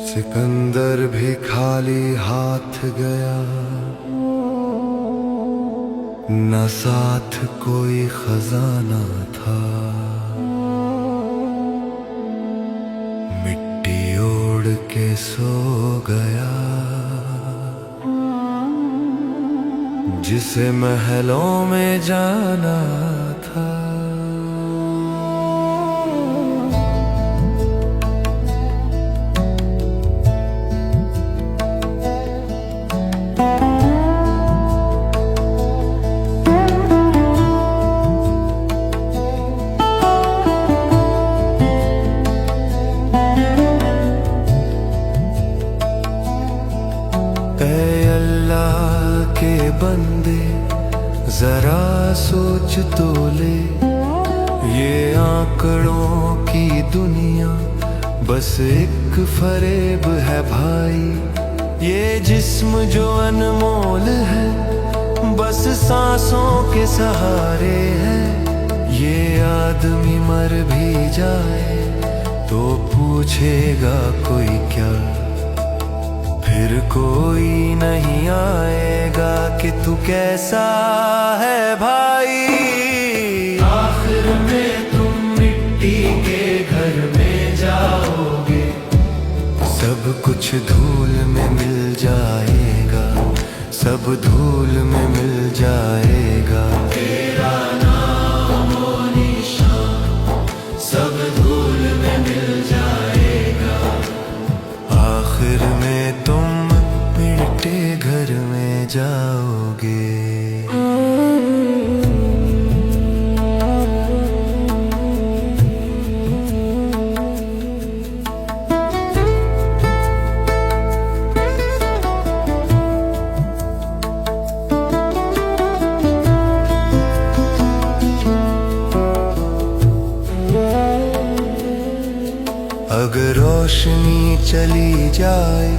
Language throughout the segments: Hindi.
सिकंदर भी खाली हाथ गया, न साथ कोई खजाना था। मिट्टी ओढ़ के सो गया, जिसे महलों में जाना था। के बंदे जरा सोच तो ले, ये आंकड़ों की दुनिया बस एक फरेब है भाई। ये जिस्म जो अनमोल है बस सांसों के सहारे है। ये आदमी मर भी जाए तो पूछेगा कोई क्या, फिर कोई नहीं आएगा कि तू कैसा है भाई। आखिर में तुम मिट्टी के घर में जाओगे, सब कुछ धूल में मिल जाएगा, सब धूल में मिल जाएगा। तेरा नाम और निशान सब धूल में मिल जाएगा। आखिर में तुम मिट्टी घर में जाओगे। अगर रोशनी चली जाए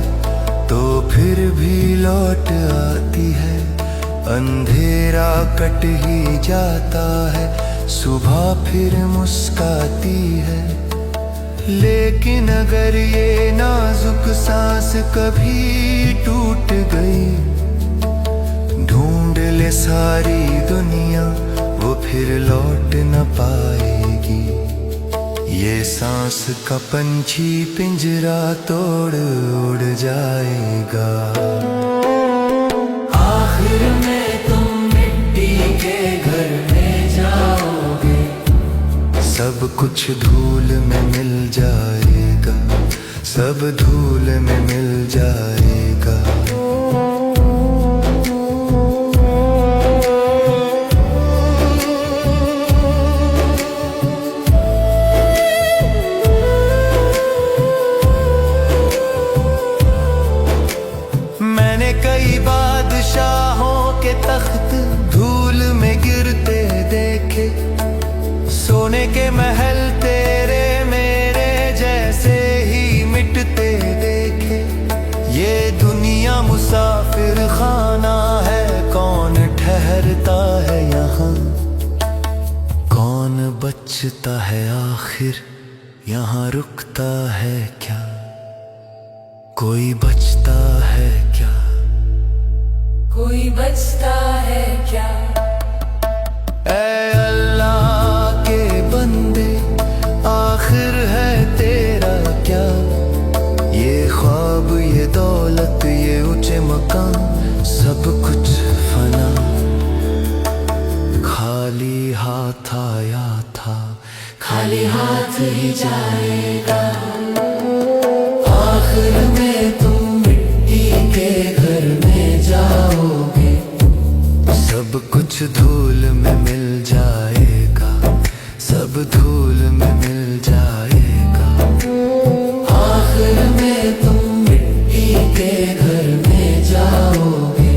तो फिर भी लौट आती है, अंधेरा कट ही जाता है, सुबह फिर मुस्काती है। लेकिन अगर ये नाजुक सांस कभी टूट गई, ढूंढ ले सारी दुनिया वो फिर लौट न पाएगी। ये सांस का पंछी पिंजरा तोड़ उड़ जाएगा। आखिर में तुम मिट्टी के घर में जाओगे, सब कुछ धूल में मिल जाएगा, सब धूल में मिल जाएगा। कई बादशाहों के तख्त धूल में गिरते देखे, सोने के महल तेरे मेरे जैसे ही मिटते देखे। ये दुनिया मुसाफिर खाना है, कौन ठहरता है यहाँ, कौन बचता है आखिर यहाँ रुकता है क्या, कोई बचता है क्या, कोई बचता है क्या। ऐ अल्लाह के बंदे आखिर है तेरा क्या, ये ख्वाब ये दौलत ये ऊंचे मकान सब कुछ फना। खाली हाथ आया था खाली हाथ ही जाएगा। आखिर में तुम मिट्टी के घर में जाओगे, सब कुछ धूल में मिल जाएगा, सब धूल में मिल जाएगा। आखिर में तुम मिट्टी के घर में जाओगे।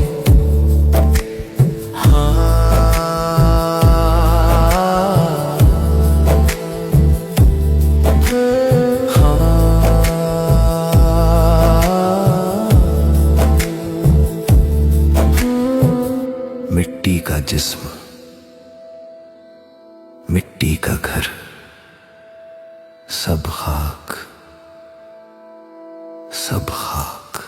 मिट्टी का जिस्म, मिट्टी का घर, सब खाक सब खाक।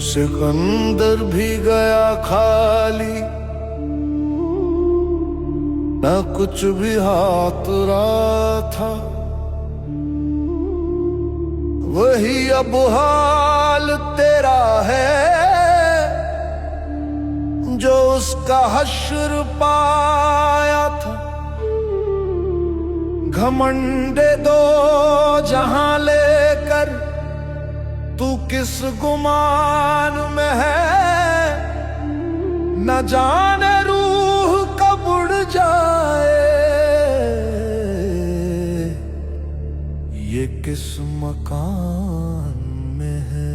सिकंदर भी गया खाली, न कुछ भी हाथ रहा था। वही अब हाल तेरा है जो उसका हश्र पाया था। घमंडे दो जहां लेकर तू किस गुमान में है। न जाने रूह कब उड़ जाए, ये किस मकान में है।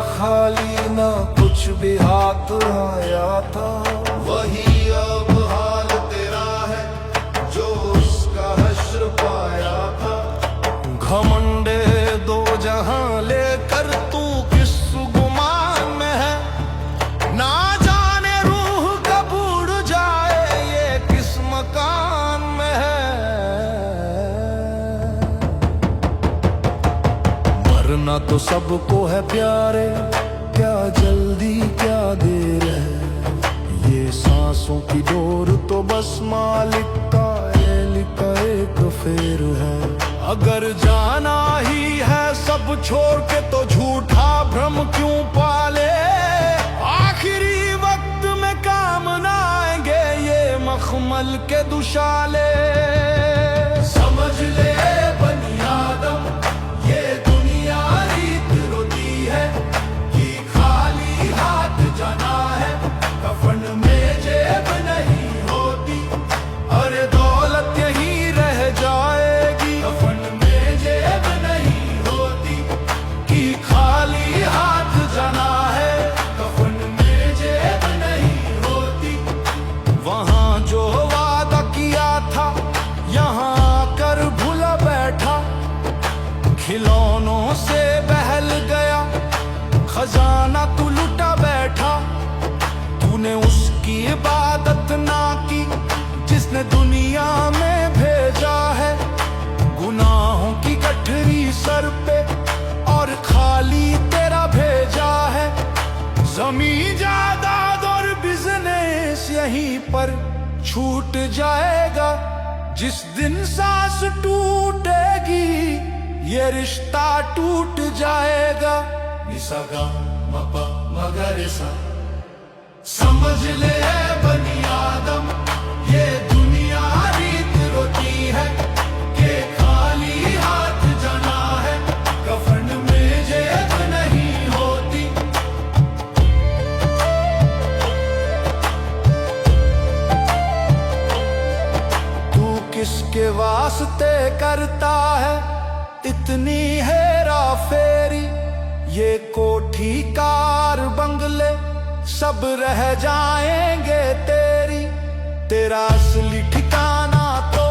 खाली ना कुछ भी हाथ आया था। वही अब हाल तेरा है जो उसका हश्र पाया था। घमंडे दो जहां लेकर तू किस गुमान में है। ना जाने रूह कब उड़ जाए, ये किस मकान में है। मरना तो सबको है प्यारे, क्या जल्दी क्या देर है। ये सांसों की डोर तो बस मालिक का एक फेर है। अगर जाना ही है सब छोड़ के तो झूठा भ्रम क्यों पाले। आखिरी वक्त में काम न आएंगे ये मखमल के दुशाले। समझ ले बनी आदम, ये दुनिया रीत रोती है कि खाली हाथ जाना है। कफन में जेब नहीं होती, अरे दौलत यहीं रह जाएगी। कफन में जेब नहीं होती कि खाली हाथ जाना है। कफन में जेब नहीं होती। वहां जो वादा किया था यहाँ आकर भूला बैठा। खिलौनों से बहल गया खजाना, तू लुटा बैठा। तूने उसकी इबादत ना की जिसने दुनिया में भेजा है। गुनाहों की गठरी सर पे और खाली तेरा भेजा है। जमीन जायदाद और बिजनेस यहीं पर छूट जाएगा। जिस दिन सांस टूटेगी ये रिश्ता टूट जाएगा। निसगा मपा मगरिसा, समझ ले बनी आदम, ये दुनिया रीत रोती है कि खाली हाथ जाना है। कफन में जेब नहीं होती। तू किसके वास्ते करता है इतनी हेरा फेरी। ये कोठी कार बंगले सब रह जाएंगे तेरी। तेरा असली ठिकाना तो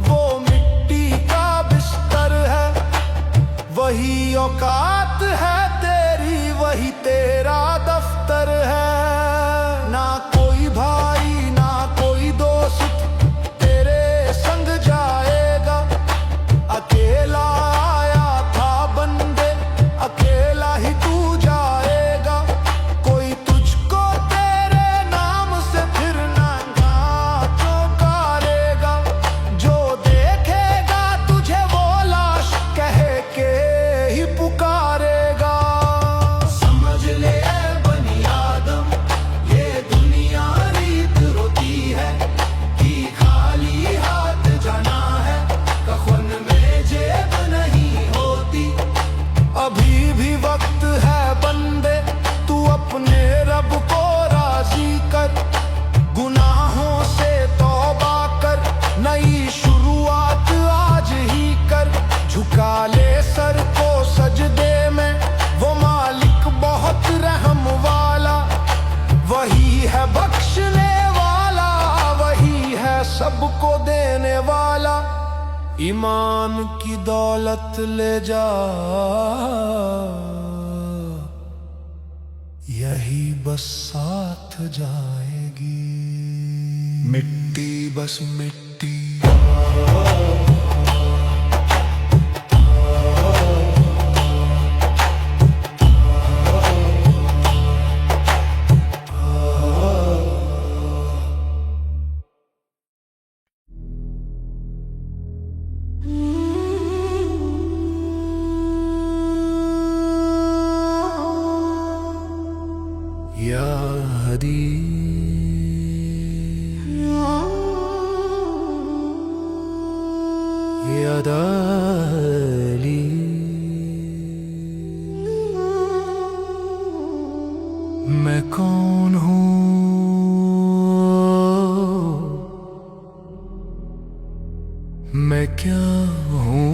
वो मिट्टी का बिस्तर है। वही औकात है तेरी, वही तेरा दफ्तर है। ना कोई भाई ना कोई दोस्त तेरे संग जाएगा। अकेला आया था बंदे, अकेला ही तू जाएगा। कोई तुझको तेरे नाम से फिर नंगा चौंकारेगा। जो देखेगा तुझे वो लाश कह के ही पुकार सबको देने वाला, ईमान की दौलत ले जा, यही बस साथ जाएगी। मिट्टी बस मिट्टी, या हदी या दाली, मैं कौन हूँ, मैं क्या हूँ।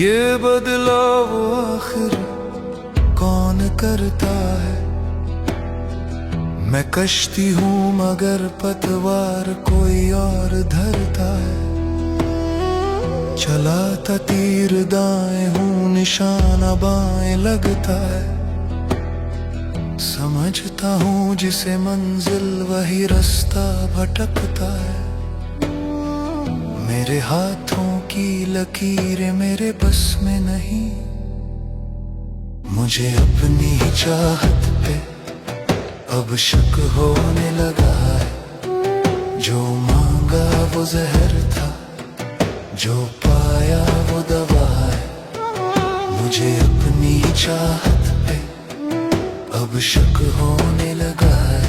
ये बदलाव आखिर कौन करता है, मैं कश्ती हूँ मगर पतवार कोई और धरता है। चलाता तीर दाएं हूँ, निशाना बाएं लगता है। समझता हूँ जिसे मंजिल वही रास्ता भटकता है। मेरे हाथों की लकीरें मेरे बस में नहीं, मुझे अपनी ही चाहत पे अब शक होने लगा है। जो मांगा वो जहर था, जो पाया वो दवा है। मुझे अपनी ही चाहत पे अब शक होने लगा है।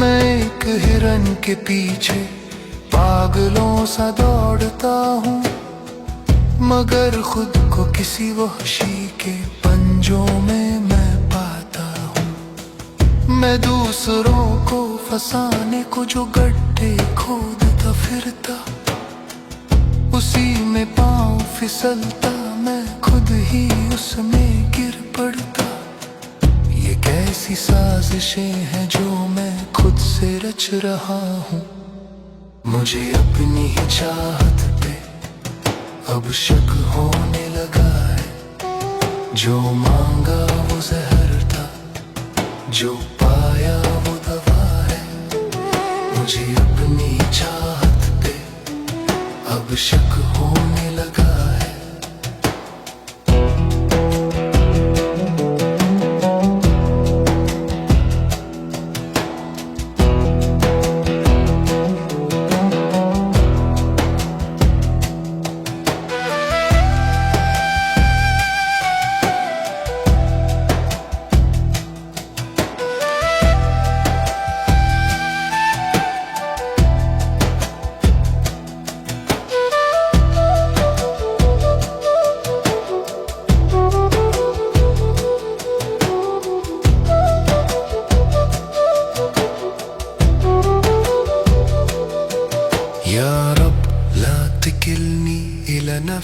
मैं एक हिरन के पीछे पागलों सा दौड़ता हूँ, मगर खुद को किसी वहशी के पंजों में मैं पाता हूँ। मैं दूसरों को फंसाने को जो गड्ढे खोदता फिरता, उसी में पाँव फिसलता, मैं खुद ही उसमें गिर पड़ता। ये कैसी साजिशें हैं जो मैं खुद से रच रहा हूँ। मुझे अपनी ही चाहत पे अब शक होने लगा है। जो मांगा वो जहर था, जो पाया वो दवा है। मुझे अपनी ही चाहत पे अब शक होने लगा है।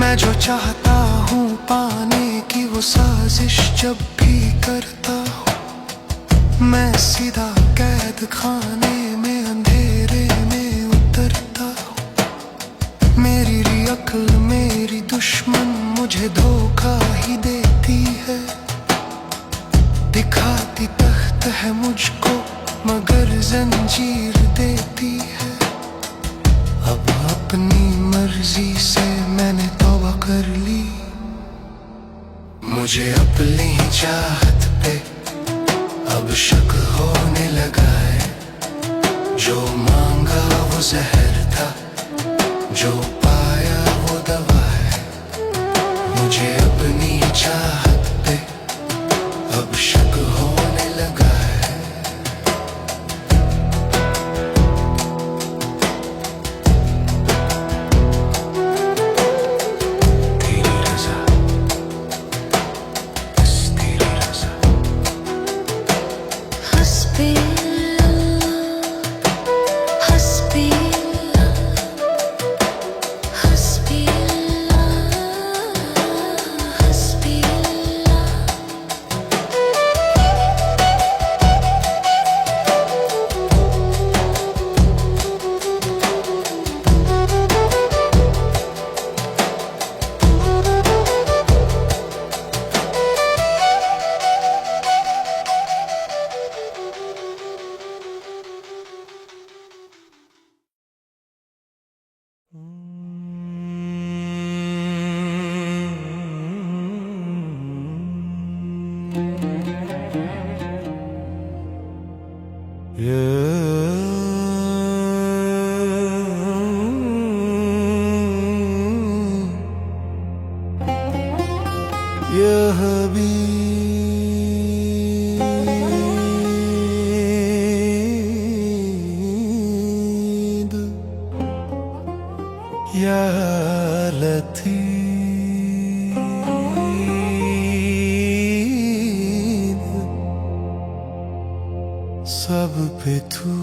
मैं जो चाहता हूँ पाने की वो साजिश जब भी करता हूँ मैं सीधा कैद खाने में अंधेरे में उतरता हूँ मेरी अक्ल मेरी दुश्मन मुझे धोखा ही देती है दिखाती तख्त है मुझको मगर जंजीर देती है अब अपनी मर्जी से मैंने तौबा कर ली मुझे अपनी चाहत पे अब शक होने लगा है जो मांगा वो जहर था जो पाया वो दवा है मुझे अपनी चाहत पे अब शक होने लगा है या लतीफ सब पे तू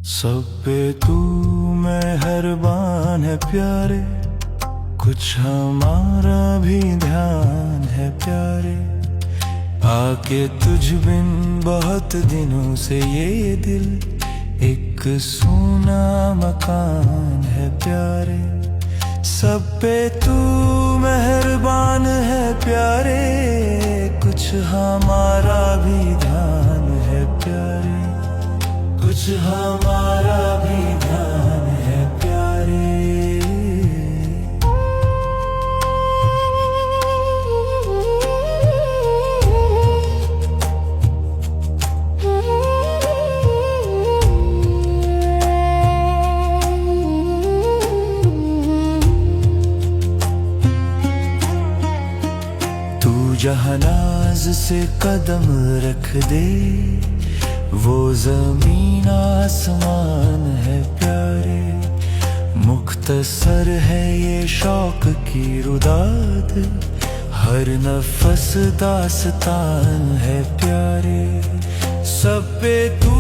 सब पे तू मेहरबान है प्यारे कुछ हमारा भी ध्यान है प्यारे आके तुझ बिन बहुत दिनों से ये दिल एक सूना मकान है प्यारे सब पे तू मेहरबान है प्यारे कुछ हमारा भी ध्यान है प्यारे कुछ हमारा भी ध्यान है प्यारे जहाँ नाज से कदम रख दे वो जमीन आसमान है प्यारे मुख्तसर है ये शौक की रुदाद हर नफस दास्तान है प्यारे सब पे तू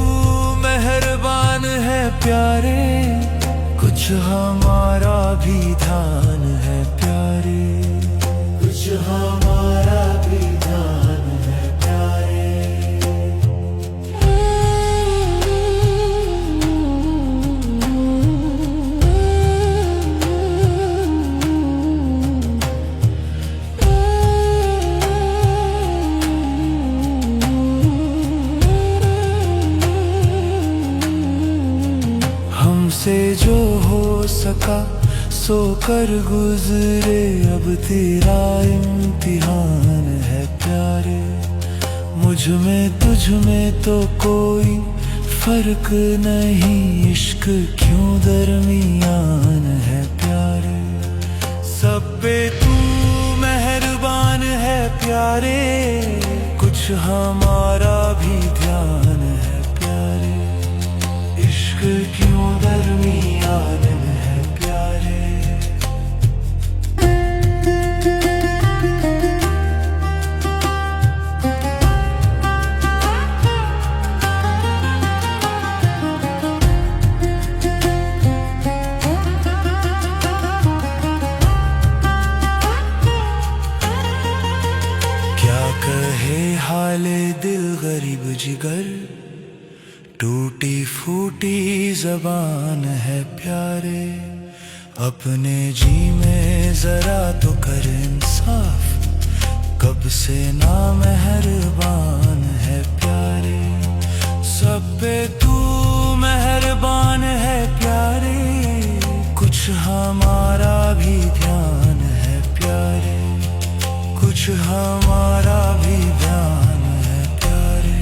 मेहरबान है प्यारे कुछ हमारा भी ध्यान है प्यारे कुछ हमारा भी ध्यान है प्यारे हमसे जो हो सका सो कर गुजरे अब तेरा इम्तिहान है प्यारे मुझ में तुझ में तो कोई फर्क नहीं, इश्क क्यों दरमियान है प्यारे। सब पे तू मेहरबान है प्यारे, कुछ हमारा भी ध्यान है प्यारे। इश्क क्यों दरमियान है प्यारे। कहे हाले दिल गरीब जिगर, टूटी फूटी जबान है प्यारे। अपने जी में जरा तो कर इंसाफ, कब से ना मेहरबान है प्यारे। सब पे तू मेहरबान है प्यारे, कुछ हमारा भी ध्यान है प्यारे। कुछ हमारा भी ध्यान है प्यारे।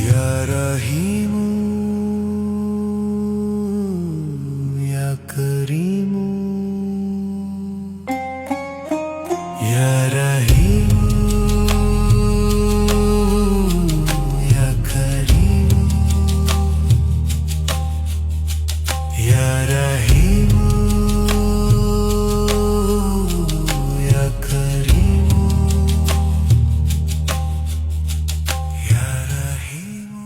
या रहीमू या करीमू, या रहीमू या करीमू, या रहीमू या करीमू, या रहीमू।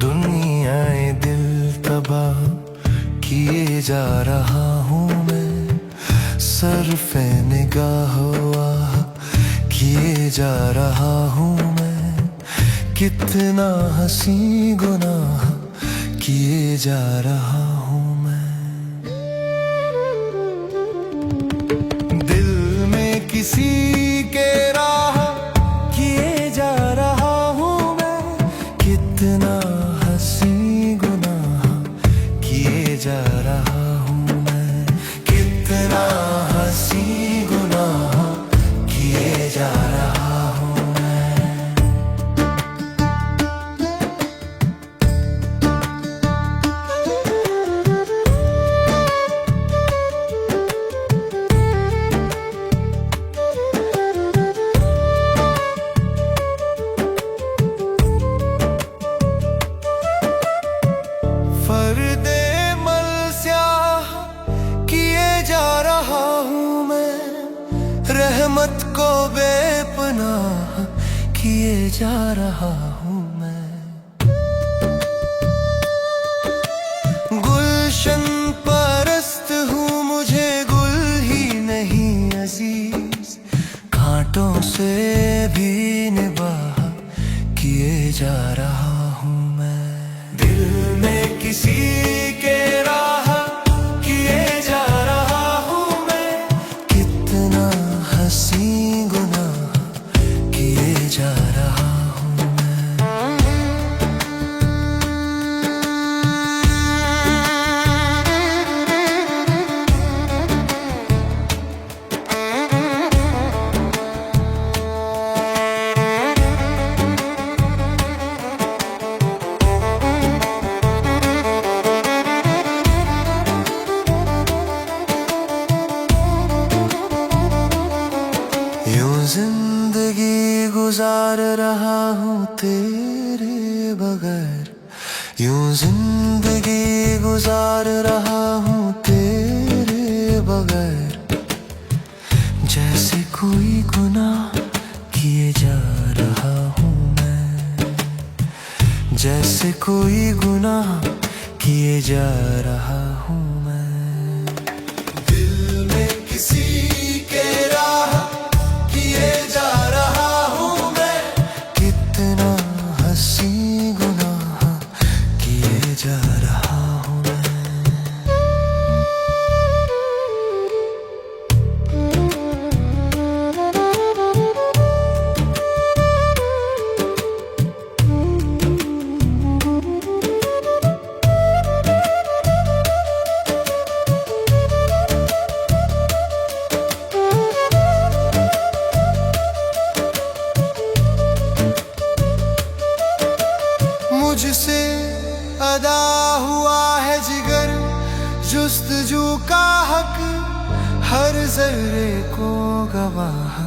दुनियाए दिल तबाह किए जा रहा हूँ मैं, सरफे निगाह वाह किए जा रहा हूँ मैं। कितना हंसी गुनाह किए जा रहा हूँ मैं। दिल में किसी के राह किए जा रहा हूँ मैं। कितना हंसी गुनाह किए जा रहा हूँ मैं। कितना हंसी गुनाह किए जा रहा हूँ मैं। फर्दे मल स्याह किए जा रहा हूँ मैं। रहमत को बेपनाह किए जा रहा हूँ मैं। गुलशन परस्त हूँ, मुझे गुल ही नहीं अजीज। कांटों से भी निबाह किए जा रहा हूँ मैं। दिल में किसी के राह किए जा रहा हूँ मैं। कितना हंसी गुनाह किए जा रहा हूँ मैं। जिंदगी गुजार रहा हूँ तेरे बगैर, यूं जिंदगी गुजार रहा हूँ तेरे बगैर। जैसे कोई गुनाह किए जा रहा हूँ मैं, जैसे कोई गुनाह किए जा रहा हूँ मैं। दिल में किसी के राह किए जा रहा हूँ मैं, कितना हंसी गुनाह किए जा रहा हूँ मैं। मुझसे अदा हुआ है जिगर जुस्तजू का हक, हर जर्रे को गवाह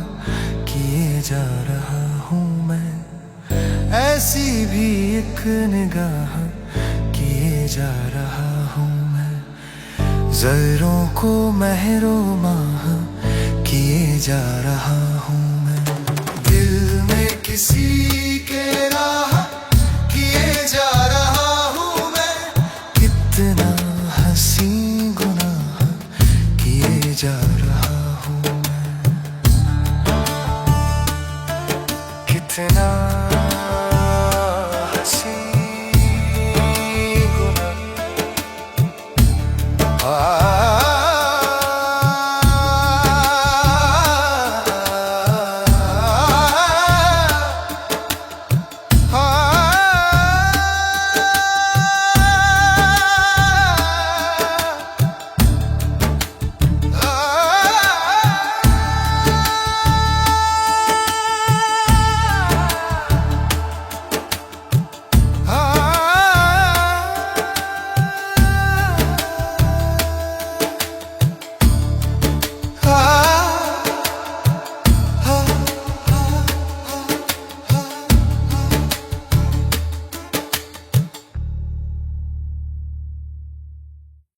किए जा रहा हूँ मैं। ऐसी भी एक निगाह किए जा रहा हूँ मैं, जर्रों को महरो माह किए जा रहा हूँ मैं। दिल में किसी के राह किए जा रहा हूँ मैं, कितना हंसी गुनाह किए जा रहा हूँ मैं, कितना